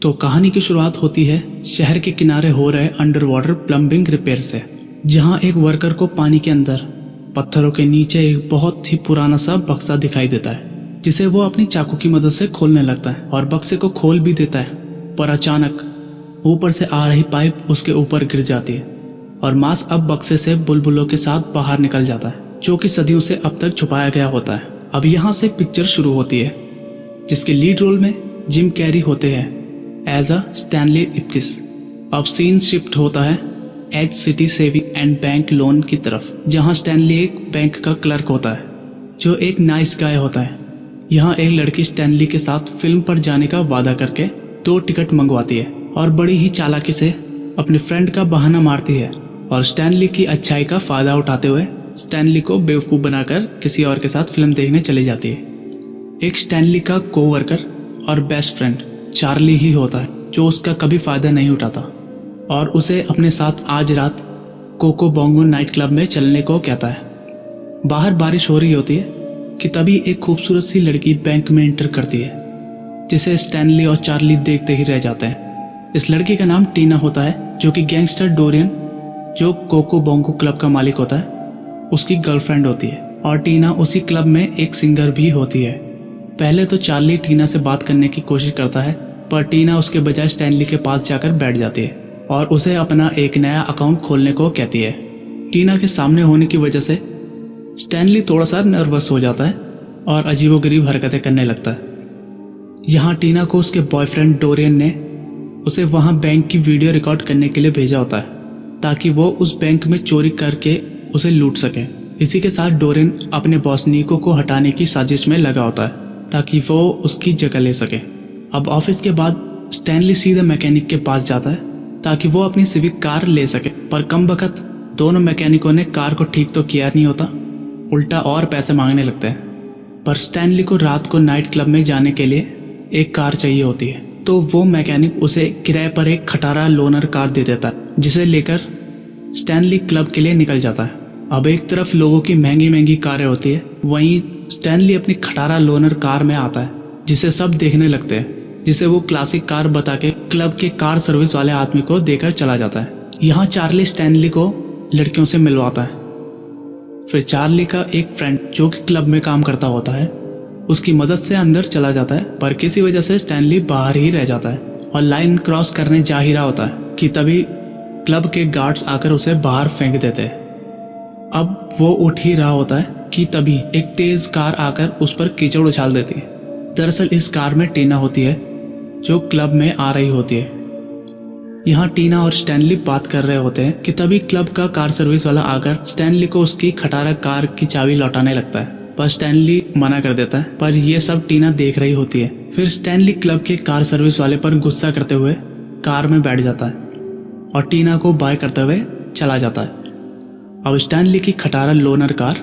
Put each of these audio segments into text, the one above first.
तो कहानी की शुरुआत होती है शहर के किनारे हो रहे अंडर वाटर प्लम्बिंग रिपेयर से, जहां एक वर्कर को पानी के अंदर पत्थरों के नीचे एक बहुत ही पुराना सा बक्सा दिखाई देता है, जिसे वो अपनी चाकू की मदद से खोलने लगता है और बक्से को खोल भी देता है। पर अचानक ऊपर से आ रही पाइप उसके ऊपर गिर जाती है और मांस अब बक्से से बुलबुलों के साथ बाहर निकल जाता है, जो कि सदियों से अब तक छुपाया गया होता है। अब यहाँ से पिक्चर शुरू होती है, जिसके लीड रोल में जिम कैरी होते हैं एज अ स्टैनली इप्किस। अब सीन शिफ्ट होता है H city saving and bank loan की तरफ, जहां स्टैनली एक बैंक का क्लर्क होता है जो एक नाइस गाय होता है। यहाँ एक लड़की स्टैनली के साथ फिल्म पर जाने का वादा करके 2 टिकट मंगवाती है और बड़ी ही चालाकी से अपने फ्रेंड का बहाना मारती है और स्टैनली की अच्छाई का फायदा उठाते हुए स्टैनली को बेवकूफ़ बनाकर किसी और के साथ फिल्म देखने चली जाती है। एक स्टैनली का कोवर्कर और बेस्ट फ्रेंड चार्ली ही होता है, जो उसका कभी फायदा नहीं उठाता और उसे अपने साथ आज रात कोको बोंगो नाइट क्लब में चलने को कहता है। बाहर बारिश हो रही होती है कि तभी एक खूबसूरत सी लड़की बैंक में एंटर करती है, जिसे स्टैनली और चार्ली देखते ही रह जाते हैं। इस लड़की का नाम टीना होता है, जो कि गैंगस्टर डोरियन, जो कोको बोंगो क्लब का मालिक होता है, उसकी गर्लफ्रेंड होती है। और टीना उसी क्लब में एक सिंगर भी होती है। पहले तो चार्ली टीना से बात करने की कोशिश करता है, पर टीना उसके बजाय स्टैनली के पास जाकर बैठ जाती है और उसे अपना एक नया अकाउंट खोलने को कहती है। टीना के सामने होने की वजह से स्टैनली थोड़ा सा नर्वस हो जाता है और अजीबोगरीब हरकतें करने लगता है। यहाँ टीना को उसके बॉयफ्रेंड डोरियन ने उसे वहाँ बैंक की वीडियो रिकॉर्ड करने के लिए भेजा होता है, ताकि वो उस बैंक में चोरी करके उसे लूट सके। इसी के साथ डोरियन अपने बॉस नीको को हटाने की साजिश में लगा होता है, ताकि वो उसकी जगह ले सके। अब ऑफिस के बाद स्टैनली सीधे मैकेनिक के पास जाता है ताकि वो अपनी सिविक कार ले सके, पर कम बखत दोनों मैकेनिकों ने कार को ठीक तो किया नहीं होता, उल्टा और पैसे मांगने लगते हैं। पर स्टैनली को रात को नाइट क्लब में जाने के लिए एक कार चाहिए होती है, तो वो मैकेनिक उसे किराए पर एक खटारा लोनर कार दे देता है, जिसे लेकर स्टैनली क्लब के लिए निकल जाता है। अब एक तरफ लोगों की महंगी महंगी कारें होती है, वहीं स्टैनली अपनी खटारा लोनर कार में आता है, जिसे सब देखने लगते हैं, जिसे वो क्लासिक कार बता के क्लब के कार सर्विस वाले आदमी को देकर चला जाता है। यहाँ चार्ली स्टैनली को लड़कियों से मिलवाता है। फिर चार्ली का एक फ्रेंड, जो कि क्लब में काम करता होता है, उसकी मदद से अंदर चला जाता है, पर किसी वजह से स्टैनली बाहर ही रह जाता है और लाइन क्रॉस करने जा ही रहा होता है कि तभी क्लब के गार्ड्स आकर उसे बाहर फेंक देते हैं। अब वो उठ ही रहा होता है कि तभी एक तेज कार आकर उस पर कीचड़ उछाल देती है। दरअसल इस कार में टीना होती है, जो क्लब में आ रही होती है। यहाँ टीना और स्टैनली बात कर रहे होते हैं कि तभी क्लब का कार सर्विस वाला आकर स्टैनली को उसकी खटारा कार की चाबी लौटाने लगता है, पर स्टैनली मना कर देता है। पर यह सब टीना देख रही होती है। फिर स्टैनली क्लब के कार सर्विस वाले पर गुस्सा करते हुए कार में बैठ जाता है और टीना को बाय करते हुए चला जाता है। अब स्टैनली की खटारा लोनर कार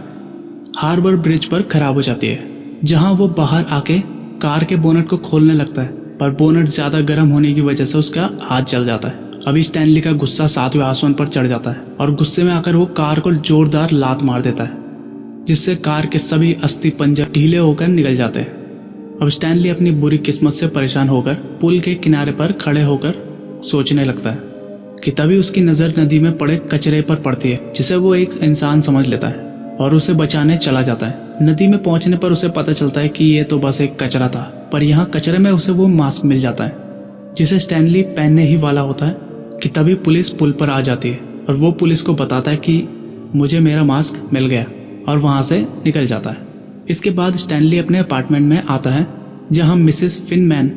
हार्बर ब्रिज पर खराब हो जाती है, जहां वो बाहर आके कार के बोनट को खोलने लगता है, पर बोनट ज्यादा गर्म होने की वजह से उसका हाथ जल जाता है। अभी स्टैनली का गुस्सा 7वें आसमान पर चढ़ जाता है और गुस्से में आकर वो कार को जोरदार लात मार देता है, जिससे कार के सभी अस्थि पंजर ढीले होकर निकल जाते हैं। अब स्टैनली अपनी बुरी किस्मत से परेशान होकर पुल के किनारे पर खड़े होकर सोचने लगता है कि तभी उसकी नज़र नदी में पड़े कचरे पर पड़ती है, जिसे वो एक इंसान समझ लेता है और उसे बचाने चला जाता है। नदी में पहुंचने पर उसे पता चलता है कि ये तो बस एक कचरा था, पर यहाँ कचरे में उसे वो मास्क मिल जाता है, जिसे स्टैनली पहनने ही वाला होता है कि तभी पुलिस पुल पर आ जाती है और वो पुलिस को बताता है कि मुझे मेरा मास्क मिल गया, और वहाँ से निकल जाता है। इसके बाद स्टैनली अपने अपार्टमेंट में आता है, जहाँ मिसेस फिनमैन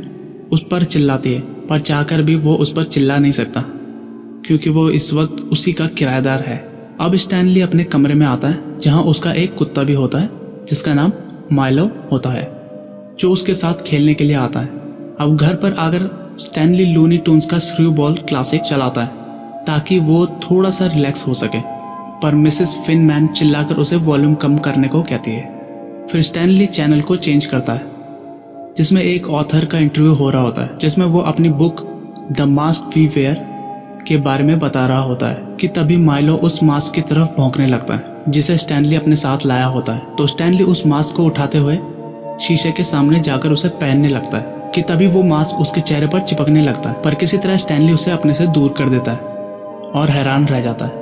उस पर चिल्लाती है, पर चाहकर भी वो उस पर चिल्ला नहीं सकता क्योंकि वो इस वक्त उसी का किराएदार है। अब स्टैनली अपने कमरे में आता है, जहां उसका एक कुत्ता भी होता है, जिसका नाम माइलो होता है, जो उसके साथ खेलने के लिए आता है। अब घर पर आकर स्टैनली लूनी टून्स का स्क्रू बॉल क्लासिक चलाता है ताकि वो थोड़ा सा रिलैक्स हो सके, पर मिसेस फिनमैन चिल्लाकर उसे वॉल्यूम कम करने को कहती है। फिर स्टैनली चैनल को चेंज करता है, जिसमें एक ऑथर का इंटरव्यू हो रहा होता है, जिसमें वो अपनी book the mask we wear के बारे में बता रहा होता है कि तभी माइलो उस मास्क की तरफ भौंकने लगता है, जिसे स्टैनली अपने साथ लाया होता है। तो स्टैनली उस मास्क को उठाते हुए शीशे के सामने जाकर उसे पहनने लगता है कि तभी वो मास्क उसके चेहरे पर चिपकने लगता है, पर किसी तरह स्टैनली उसे अपने से दूर कर देता है और हैरान रह जाता है।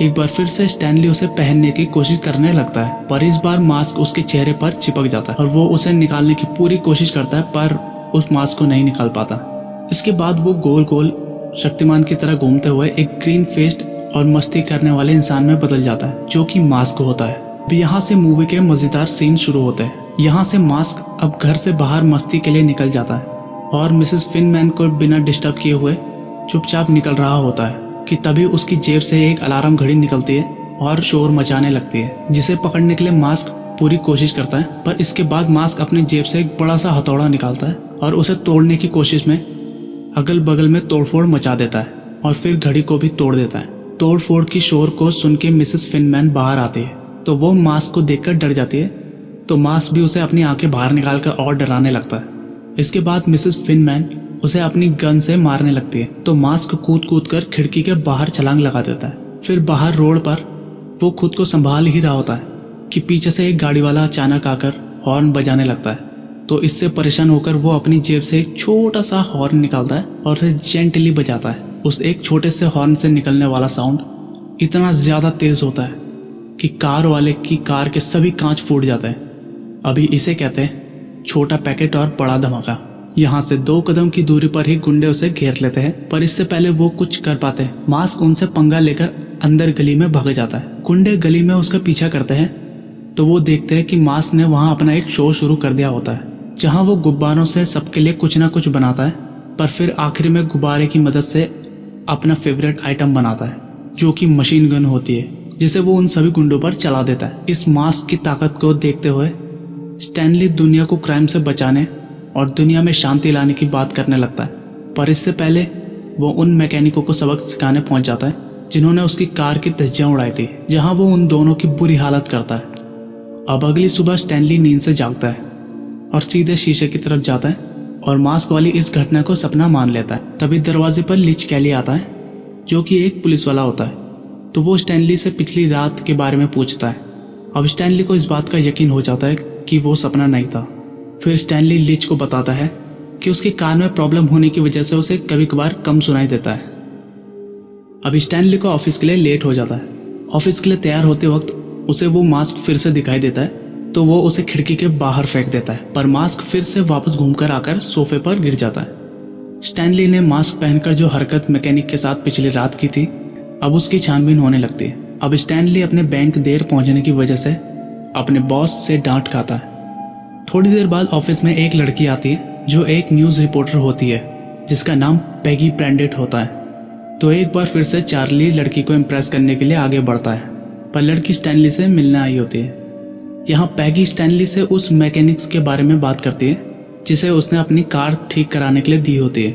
एक बार फिर से स्टैनली उसे पहनने की कोशिश करने लगता है, पर इस बार मास्क उसके चेहरे पर चिपक जाता है और वो उसे निकालने की पूरी कोशिश करता है, पर उस मास्क को नहीं निकाल पाता। इसके बाद वो गोल गोल शक्तिमान की तरह घूमते हुए एक ग्रीन फेस्ड और मस्ती करने वाले इंसान में बदल जाता है, जो कि मास्क होता है। अब यहाँ से मूवी के मजेदार सीन शुरू होते हैं। यहाँ से मास्क अब घर से बाहर मस्ती के लिए निकल जाता है और मिसेस फिनमैन को बिना डिस्टर्ब किए हुए चुपचाप निकल रहा होता है कि तभी उसकी जेब से एक अलार्म घड़ी निकलती है और शोर मचाने लगती है, जिसे पकड़ने के लिए मास्क पूरी कोशिश करता है। पर इसके बाद मास्क अपनी जेब से एक बड़ा सा हथौड़ा निकालता है और उसे तोड़ने की कोशिश में अगल बगल में तोड़फोड़ मचा देता है और फिर घड़ी को भी तोड़ देता है। तोड़फोड़ की शोर को सुन के मिसेस फिनमैन बाहर आती है, तो वो मास्क को देखकर डर जाती है, तो मास्क भी उसे अपनी आंखें बाहर निकालकर और डराने लगता है। इसके बाद मिसेस फिनमैन उसे अपनी गन से मारने लगती है, तो मास्क कूद कूद कर खिड़की के बाहर छलांग लगा देता है। फिर बाहर रोड पर वो खुद को संभाल ही रहा होता है कि पीछे से एक गाड़ी वाला अचानक आकर हॉर्न बजाने लगता है, तो इससे परेशान होकर वो अपनी जेब से एक छोटा सा हॉर्न निकालता है और उसे जेंटली बजाता है। उस एक छोटे से हॉर्न से निकलने वाला साउंड इतना ज्यादा तेज होता है कि कार वाले की कार के सभी कांच फूट जाते हैं। अभी इसे कहते हैं छोटा पैकेट और बड़ा धमाका। यहाँ से 2 कदम की दूरी पर ही गुंडे उसे घेर लेते हैं, पर इससे पहले वो कुछ कर पाते हैं, मास्क उनसे पंगा लेकर अंदर गली में भाग जाता है। गुंडे गली में उसका पीछा करते हैं, तो वो देखते हैं कि मास्क ने वहाँ अपना एक शो शुरू कर दिया होता है, जहाँ वो गुब्बारों से सबके लिए कुछ ना कुछ बनाता है, पर फिर आखिर में गुब्बारे की मदद से अपना फेवरेट आइटम बनाता है, जो कि मशीन गन होती है, जिसे वो उन सभी गुंडों पर चला देता है। इस मास्क की ताकत को देखते हुए स्टैनली दुनिया को क्राइम से बचाने और दुनिया में शांति लाने की बात करने लगता है, पर इससे पहले वो उन मैकेनिकों को सबक सिखाने पहुंच जाता है जिन्होंने उसकी कार की धज्जियां उड़ाई थी, जहां वो उन दोनों की बुरी हालत करता है। अब अगली सुबह स्टैनली नींद से जागता है और सीधे शीशे की तरफ जाता है और मास्क वाली इस घटना को सपना मान लेता है। तभी दरवाजे पर लिच कैली आता है, जो कि एक पुलिस वाला होता है, तो वो स्टैनली से पिछली रात के बारे में पूछता है। अब स्टैनली को इस बात का यकीन हो जाता है कि वो सपना नहीं था। फिर स्टैनली लिच को बताता है कि उसके कान में प्रॉब्लम होने की वजह से उसे कभी कभार कम सुनाई देता है। अब स्टैनली को ऑफिस के लिए लेट हो जाता है। ऑफिस के लिए तैयार होते वक्त उसे वो मास्क फिर से दिखाई देता है, तो वो उसे खिड़की के बाहर फेंक देता है, पर मास्क फिर से वापस घूमकर आकर सोफे पर गिर जाता है। स्टैनली ने मास्क पहनकर जो हरकत मैकेनिक के साथ पिछली रात की थी, अब उसकी छानबीन होने लगती है। अब स्टैनली अपने बैंक देर पहुंचने की वजह से अपने बॉस से डांट खाता है। थोड़ी देर बाद ऑफिस में एक लड़की आती है जो एक न्यूज रिपोर्टर होती है, जिसका नाम पैगी ब्रैंडेट होता है। तो एक बार फिर से चार्ली लड़की को इम्प्रेस करने के लिए आगे बढ़ता है, पर लड़की स्टैनली से मिलने आई होती है। यहाँ पैगी स्टैनली से उस मैकेनिक्स के बारे में बात करती है जिसे उसने अपनी कार ठीक कराने के लिए दी होती है।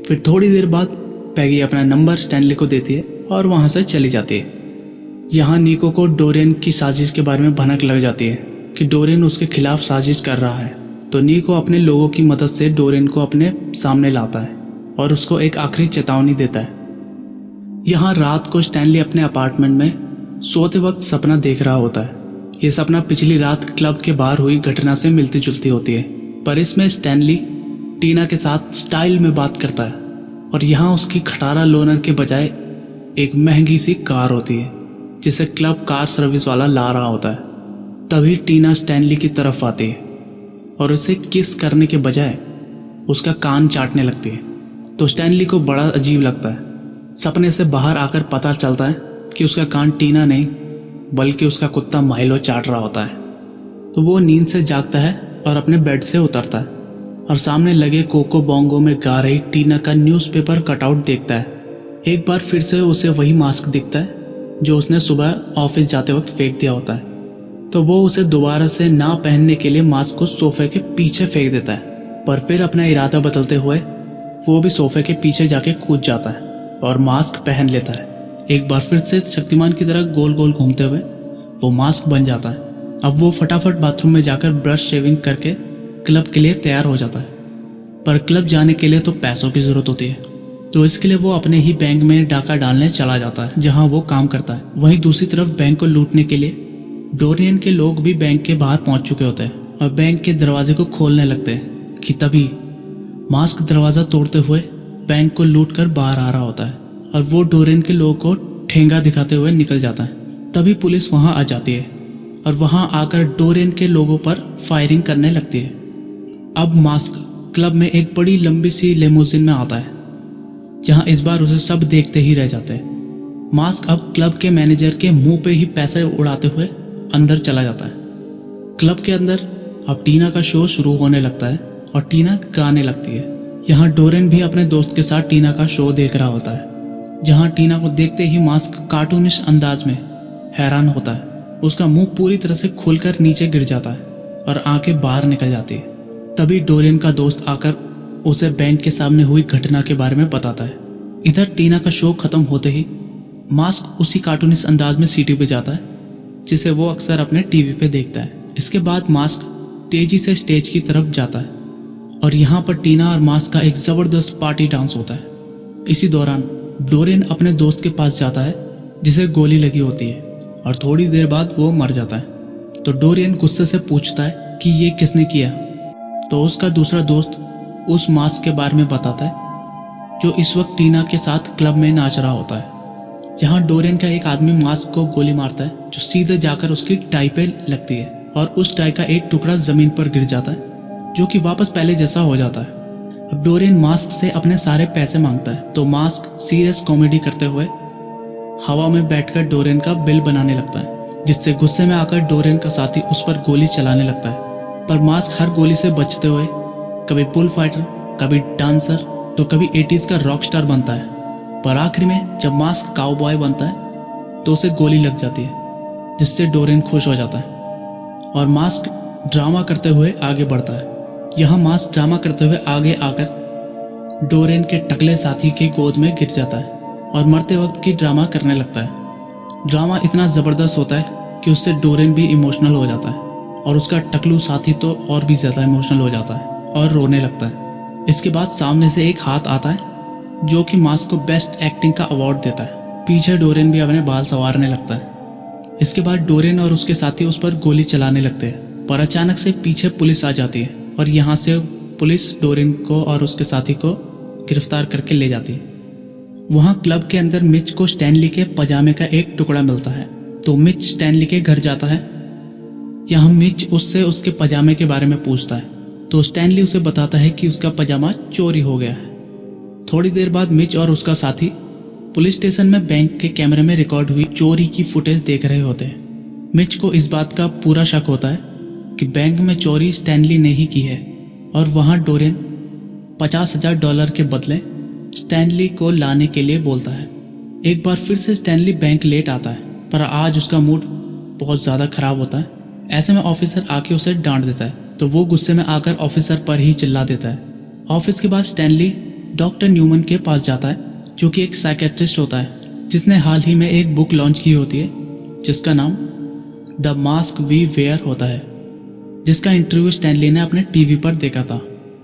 फिर थोड़ी देर बाद पैगी अपना नंबर स्टैनली को देती है और वहां से चली जाती है। यहाँ निको को डोरियन की साजिश के बारे में भनक लग जाती है कि डोरियन उसके खिलाफ साजिश कर रहा है, तो निको अपने लोगों की मदद से डोरियन को अपने सामने लाता है और उसको एक आखिरी चेतावनी देता है। यहाँ रात को स्टैनली अपने अपार्टमेंट में सोते वक्त सपना देख रहा होता है। ये सपना पिछली रात क्लब के बाहर हुई घटना से मिलती जुलती होती है, पर इसमें स्टैनली टीना के साथ स्टाइल में बात करता है और यहाँ उसकी खटारा लोनर के बजाय एक महंगी सी कार होती है जिसे क्लब कार सर्विस वाला ला रहा होता है। तभी टीना स्टैनली की तरफ आती है और उसे किस करने के बजाय उसका कान चाटने लगती है, तो स्टैनली को बड़ा अजीब लगता है। सपने से बाहर आकर पता चलता है कि उसका कान टीना नहीं बल्कि उसका कुत्ता माइलो चाट रहा होता है। तो वो नींद से जागता है और अपने बेड से उतरता है और सामने लगे कोको बोंगो में गा रही टीना का न्यूज़पेपर कटआउट देखता है। एक बार फिर से उसे वही मास्क दिखता है जो उसने सुबह ऑफिस जाते वक्त फेंक दिया होता है, तो वो उसे दोबारा से ना पहनने के लिए मास्क को सोफे के पीछे फेंक देता है, पर फिर अपना इरादा बदलते हुए वो भी सोफे के पीछे जाके कूद जाता है और मास्क पहन लेता है। एक बार फिर से शक्तिमान की तरह गोल गोल घूमते हुए वो मास्क बन जाता है। अब वो फटाफट बाथरूम में जाकर ब्रश शेविंग करके क्लब के लिए तैयार हो जाता है, पर क्लब जाने के लिए तो पैसों की जरूरत होती है, तो इसके लिए वो अपने ही बैंक में डाका डालने चला जाता है जहां वो काम करता है। वहीं दूसरी तरफ बैंक को लूटने के लिए डोरियन के लोग भी बैंक के बाहर पहुंच चुके होते हैं और बैंक के दरवाजे को खोलने लगते हैं कि तभी मास्क दरवाजा तोड़ते हुए बैंक को लूटकर बाहर आ रहा होता है और वो डोरियन के लोगों को ठेंगा दिखाते हुए निकल जाता है। तभी पुलिस वहां आ जाती है और वहां आकर डोरियन के लोगों पर फायरिंग करने लगती है। अब मास्क क्लब में एक बड़ी लंबी सी लेमोजिन में आता है, जहां इस बार उसे सब देखते ही रह जाते हैं। मास्क अब क्लब के मैनेजर के मुंह पे ही पैसे उड़ाते हुए अंदर चला जाता है। क्लब के अंदर अब टीना का शो शुरू होने लगता है और टीना गाने लगती है। यहाँ डोरियन भी अपने दोस्त के साथ टीना का शो देख रहा होता है, जहाँ टीना को देखते ही मास्क कार्टूनिश अंदाज में हैरान होता है। उसका मुंह पूरी तरह से खुलकर नीचे गिर जाता है और आंखें बाहर निकल जाती है। तभी डोरियन का दोस्त आकर उसे बैंक के सामने हुई घटना के बारे में बताता है। इधर टीना का शो खत्म होते ही मास्क उसी कार्टूनिश अंदाज में सीटी पे जाता है, जिसे वो अक्सर अपने टीवी पे देखता है। इसके बाद मास्क तेजी से स्टेज की तरफ जाता है और यहाँ पर टीना और मास्क का एक जबरदस्त पार्टी डांस होता है। इसी दौरान डोरियन अपने दोस्त के पास जाता है, जिसे गोली लगी होती है और थोड़ी देर बाद वो मर जाता है। तो डोरियन गुस्से से पूछता है कि ये किसने किया। तो उसका दूसरा दोस्त उस मास्क के बारे में बताता है जो इस वक्त टीना के साथ क्लब में नाच रहा होता है। जहाँ डोरियन का एक आदमी मास्क को गोली मारता है, जो सीधे जाकर उसकी टाई पे लगती है और उस टाई का एक टुकड़ा जमीन पर गिर जाता है, जो कि वापस पहले जैसा हो जाता है। अब डोरियन मास्क से अपने सारे पैसे मांगता है, तो मास्क सीरियस कॉमेडी करते हुए हवा में बैठकर डोरियन का बिल बनाने लगता है, जिससे गुस्से में आकर डोरियन का साथी उस पर गोली चलाने लगता है। पर मास्क हर गोली से बचते हुए कभी पुल फाइटर, कभी डांसर, तो कभी 80s का रॉक स्टार बनता है। पर आखिर में जब मास्क काउबॉय बनता है तो उसे गोली लग जाती है, जिससे डोरियन खुश हो जाता है और मास्क ड्रामा करते हुए आगे बढ़ता है। यहाँ मास्क ड्रामा करते हुए आगे आकर डोरियन के टकले साथी के गोद में गिर जाता है और मरते वक्त की ड्रामा करने लगता है। ड्रामा इतना जबरदस्त होता है कि उससे डोरियन भी इमोशनल हो जाता है और उसका टकलू साथी तो और भी ज्यादा इमोशनल हो जाता है और रोने लगता है। इसके बाद सामने से एक हाथ आता है जो कि मास्क को बेस्ट एक्टिंग का अवार्ड देता है। पीछे डोरियन भी अपने बाल संवारने लगता है। इसके बाद डोरियन और उसके साथी उस पर गोली चलाने लगते हैं, पर अचानक से पीछे पुलिस आ जाती है और यहाँ से पुलिस डोरियन को और उसके साथी को गिरफ्तार करके ले जाती है। वहाँ क्लब के अंदर मिच को स्टैनली के पजामे का एक टुकड़ा मिलता है, तो मिच स्टैनली के घर जाता है। यहाँ मिच उससे उसके पजामे के बारे में पूछता है, तो स्टैनली उसे बताता है कि उसका पजामा चोरी हो गया है। थोड़ी देर बाद मिच और उसका साथी पुलिस स्टेशन में बैंक के कैमरे में रिकॉर्ड हुई चोरी की फुटेज देख रहे होते हैं। मिच को इस बात का पूरा शक होता है कि बैंक में चोरी स्टैनली ने ही की है और वहां डोरियन $50,000 के बदले स्टैनली को लाने के लिए बोलता है। एक बार फिर से स्टैनली बैंक लेट आता है, पर आज उसका मूड बहुत ज़्यादा खराब होता है। ऐसे में ऑफिसर आके उसे डांट देता है, तो वो गुस्से में आकर ऑफिसर पर ही चिल्ला देता है। ऑफिस के बाद स्टैनली डॉक्टर न्यूमन के पास जाता है, जो कि एक साइकेट्रिस्ट होता है, जिसने हाल ही में एक बुक लॉन्च की होती है जिसका नाम द मास्क वी वेयर होता है, जिसका इंटरव्यू स्टैनली ने अपने टीवी पर देखा था।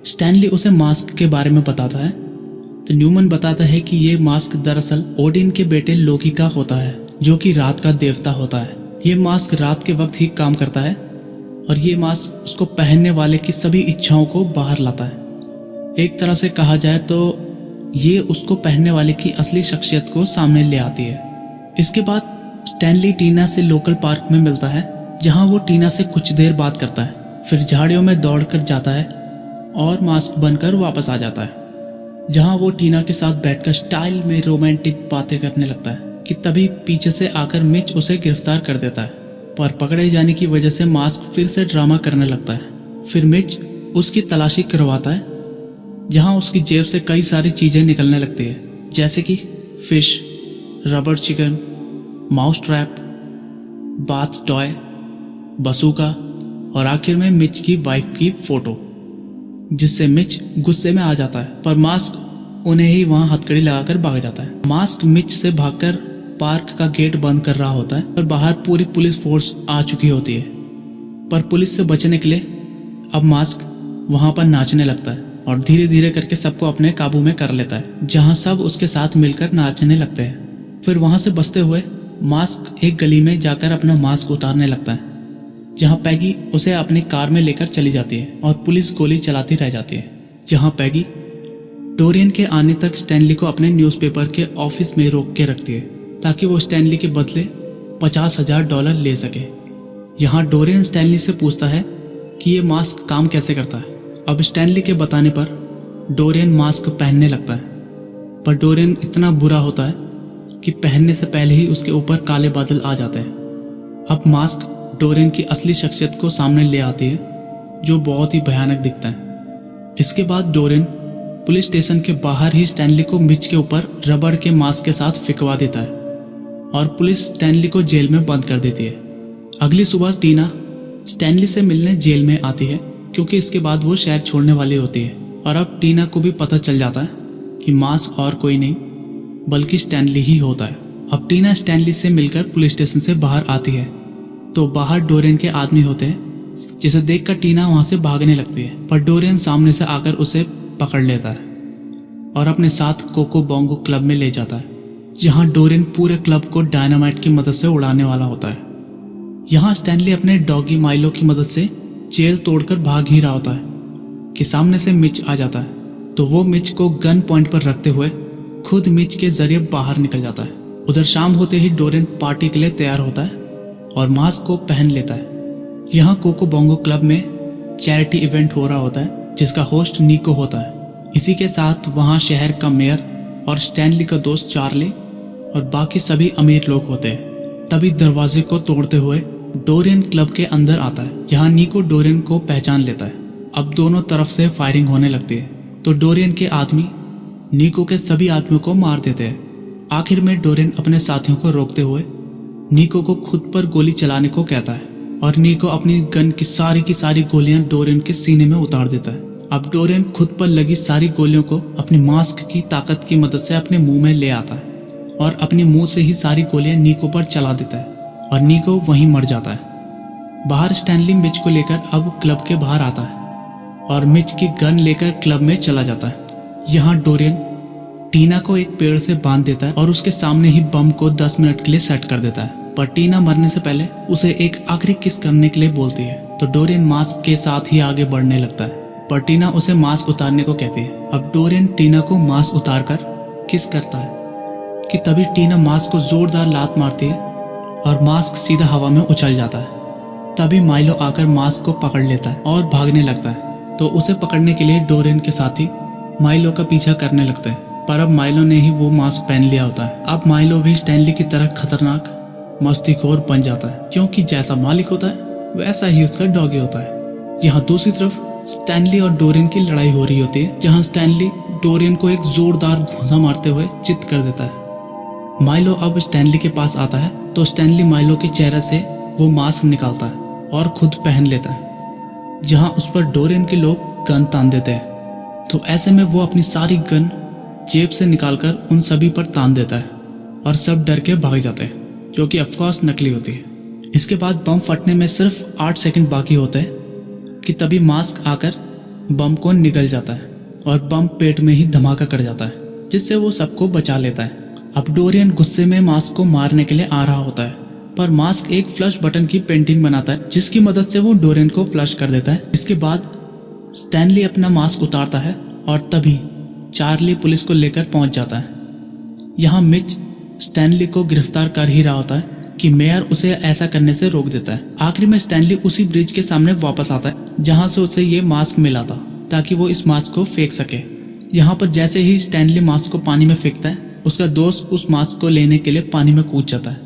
स्टैनली उसे मास्क के बारे में बताता है, तो न्यूमन बताता है कि ये मास्क दरअसल ओडिन के बेटे लोकी का होता है, जो कि रात का देवता होता है। ये मास्क रात के वक्त ही काम करता है और ये मास्क उसको पहनने वाले की सभी इच्छाओं को बाहर लाता है। एक तरह से कहा जाए तो ये उसको पहनने वाले की असली शख्सियत को सामने ले आती है। इसके बाद स्टैनली टीना से लोकल पार्क में मिलता है, जहां वो टीना से कुछ देर बात करता है, फिर झाड़ियों में दौड़कर जाता है और मास्क बनकर वापस आ जाता है, जहां वो टीना के साथ बैठकर स्टाइल में रोमांटिक बातें करने लगता है कि तभी पीछे से आकर मिच उसे गिरफ्तार कर देता है। पर पकड़े जाने की वजह से मास्क फिर से ड्रामा करने लगता है। फिर मिच उसकी तलाशी करवाता है, जहां उसकी जेब से कई सारी चीजें निकलने लगती है, जैसे कि fish, rubber chicken, mouse trap, bath toy, bazooka और आखिर में मिच की वाइफ की फोटो, जिससे मिच गुस्से में आ जाता है। पर मास्क उन्हें ही वहां हथकड़ी लगाकर भाग जाता है। मास्क मिच से भागकर पार्क का गेट बंद कर रहा होता है और बाहर पूरी पुलिस फोर्स आ चुकी होती है। पर पुलिस से बचने के लिए अब मास्क वहां पर नाचने लगता है और धीरे धीरे करके सबको अपने काबू में कर लेता है, जहां सब उसके साथ मिलकर नाचने लगते हैं। फिर वहां से बचते हुए मास्क एक गली में जाकर अपना मास्क उतारने लगता है, जहां पैगी उसे अपनी कार में लेकर चली जाती है और पुलिस गोली चलाती रह जाती है, जहां पैगी डोरियन के आने तक स्टैनली को अपने न्यूज़पेपर के ऑफिस में रोक के रखती है ताकि वो स्टैनली के बदले $50,000 ले सके। यहाँ डोरियन स्टैनली से पूछता है कि ये मास्क काम कैसे करता है। अब स्टैनली के बताने पर डोरियन मास्क पहनने लगता है, पर डोरियन इतना बुरा होता है कि पहनने से पहले ही उसके ऊपर काले बादल आ जाते हैं। अब मास्क डोरियन की असली शख्सियत को सामने ले आती है, जो बहुत ही भयानक दिखता है। इसके बाद डोरियन पुलिस स्टेशन के बाहर ही स्टैनली को मिच के ऊपर रबड़ के मास्क के साथ फिकवा देता है और पुलिस स्टैनली को जेल में बंद कर देती है। अगली सुबह टीना स्टैनली से मिलने जेल में आती है क्योंकि इसके बाद वो शहर छोड़ने वाली होती है। और अब टीना को भी पता चल जाता है कि मास्क और कोई नहीं बल्कि स्टैनली ही होता है। अब टीना स्टैनली से मिलकर पुलिस स्टेशन से बाहर आती है तो बाहर डोरियन के आदमी होते हैं, जिसे देखकर टीना वहां से भागने लगती है, पर डोरियन सामने से आकर उसे पकड़ लेता है और अपने साथ कोको बोंगो क्लब में ले जाता है, जहां डोरियन पूरे क्लब को डायनामाइट की मदद से उड़ाने वाला होता है। यहाँ स्टैनली अपने डॉगी माइलो की मदद से जेल तोड़कर भाग ही रहा होता है कि सामने से मिच आ जाता है, तो वो मिच को गन पॉइंट पर रखते हुए खुद मिच के जरिए बाहर निकल जाता है। उधर शाम होते ही डोरियन पार्टी के लिए तैयार होता है और मास्क को पहन लेता है। यहाँ कोको बोंगो क्लब में चैरिटी इवेंट हो रहा होता है, जिसका होस्ट निको होता है। इसी के साथ वहाँ शहर का मेयर और स्टैनली का दोस्त चार्ली और बाकी सभी अमीर लोग होते हैं। तभी दरवाजे को तोड़ते हुए डोरियन क्लब के अंदर आता है। यहाँ निको डोरियन को पहचान लेता है। अब दोनों तरफ से फायरिंग होने लगती है, तो डोरियन के आदमी निको के सभी आदमियों को मार देते हैं। आखिर में डोरियन अपने साथियों को रोकते हुए निको को खुद पर गोली चलाने को कहता है और निको अपनी गन की सारी गोलियां डोरियन के सीने में उतार देता है। अब डोरियन खुद पर लगी सारी गोलियों को अपनी मास्क की ताकत की मदद से अपने मुंह में ले आता है और अपने मुंह से ही सारी गोलियां निको पर चला देता है और निको वहीं मर जाता है। बाहर स्टैनली मिच को लेकर अब क्लब के बाहर आता है और मिच की गन लेकर क्लब में चला जाता है। यहाँ डोरियन टीना को एक पेड़ से बांध देता है और उसके सामने ही बम को 10 मिनट के लिए सेट कर देता है, पर टीना मरने से पहले उसे एक आखिरी किस करने के लिए बोलती है, तो डोरियन मास्क के साथ ही आगे बढ़ने लगता है, पर टीना उसे मास्क उतारने को कहती है। अब डोरियन टीना को मास्क उतारकर किस करता है कि तभी टीना मास्क को जोरदार लात मारती है और मास्क सीधा हवा में उछल जाता है। तभी माइलो आकर मास्क को पकड़ लेता है और भागने लगता है, तो उसे पकड़ने के लिए डोरियन के साथी माइलो का पीछा करने लगते हैं, पर अब माइलो ने ही वो मास्क पहन लिया होता है। अब माइलो भी स्टैनली की तरह खतरनाक मस्तीखोर बन जाता है, क्योंकि जैसा मालिक होता है वैसा ही उसका डॉगी होता है। यहाँ दूसरी तरफ स्टैनली और डोरियन की लड़ाई हो रही होती है, जहाँ स्टैनली डोरियन को एक जोरदार घूंसा मारते हुए चित कर देता है। माइलो अब स्टैनली के पास आता है, तो स्टैनली माइलो के चेहरे से वो मास्क निकालता है और खुद पहन लेता है, जहाँ उस पर डोरियन के लोग गन तान देते हैं। तो ऐसे में वो अपनी सारी गन जेब से निकालकर उन सभी पर तान देता है और सब डर के भाग जाते हैं, जो कि ऑफकोर्स नकली होती है। इसके बाद बम फटने में सिर्फ 8 सेकंड बाकी होते हैं कि तभी मास्क आकर बम को निगल जाता है और बम पेट में ही धमाका कर जाता है, जिससे वो सबको बचा लेता है। अब डोरियन गुस्से में मास्क को मारने के लिए आ रहा होता है, पर मास्क एक फ्लश बटन की पेंटिंग बनाता है, जिसकी मदद से वो डोरियन को फ्लश कर देता है। इसके बाद स्टैनली अपना मास्क उतारता है और तभी चार्ली पुलिस को लेकर पहुंच जाता है। यहाँ मिच स्टैनली को गिरफ्तार कर ही रहा होता है कि मेयर उसे ऐसा करने से रोक देता है। आखिर में स्टैनली उसी ब्रिज के सामने वापस आता है जहां से उसे ये मास्क मिला था, ताकि वो इस मास्क को फेंक सके। यहाँ पर जैसे ही स्टैनली मास्क को पानी में फेंकता है, उसका दोस्त उस मास्क को लेने के लिए पानी में कूद जाता है,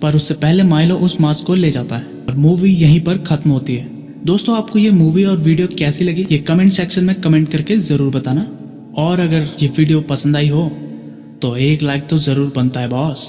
पर उससे पहले माइलो उस मास्क को ले जाता है और मूवी यहीं पर खत्म होती है। दोस्तों, आपको ये मूवी और वीडियो कैसी लगी ये कमेंट सेक्शन में कमेंट करके जरूर बताना, और अगर ये वीडियो पसंद आई हो तो एक लाइक तो जरूर बनता है बॉस।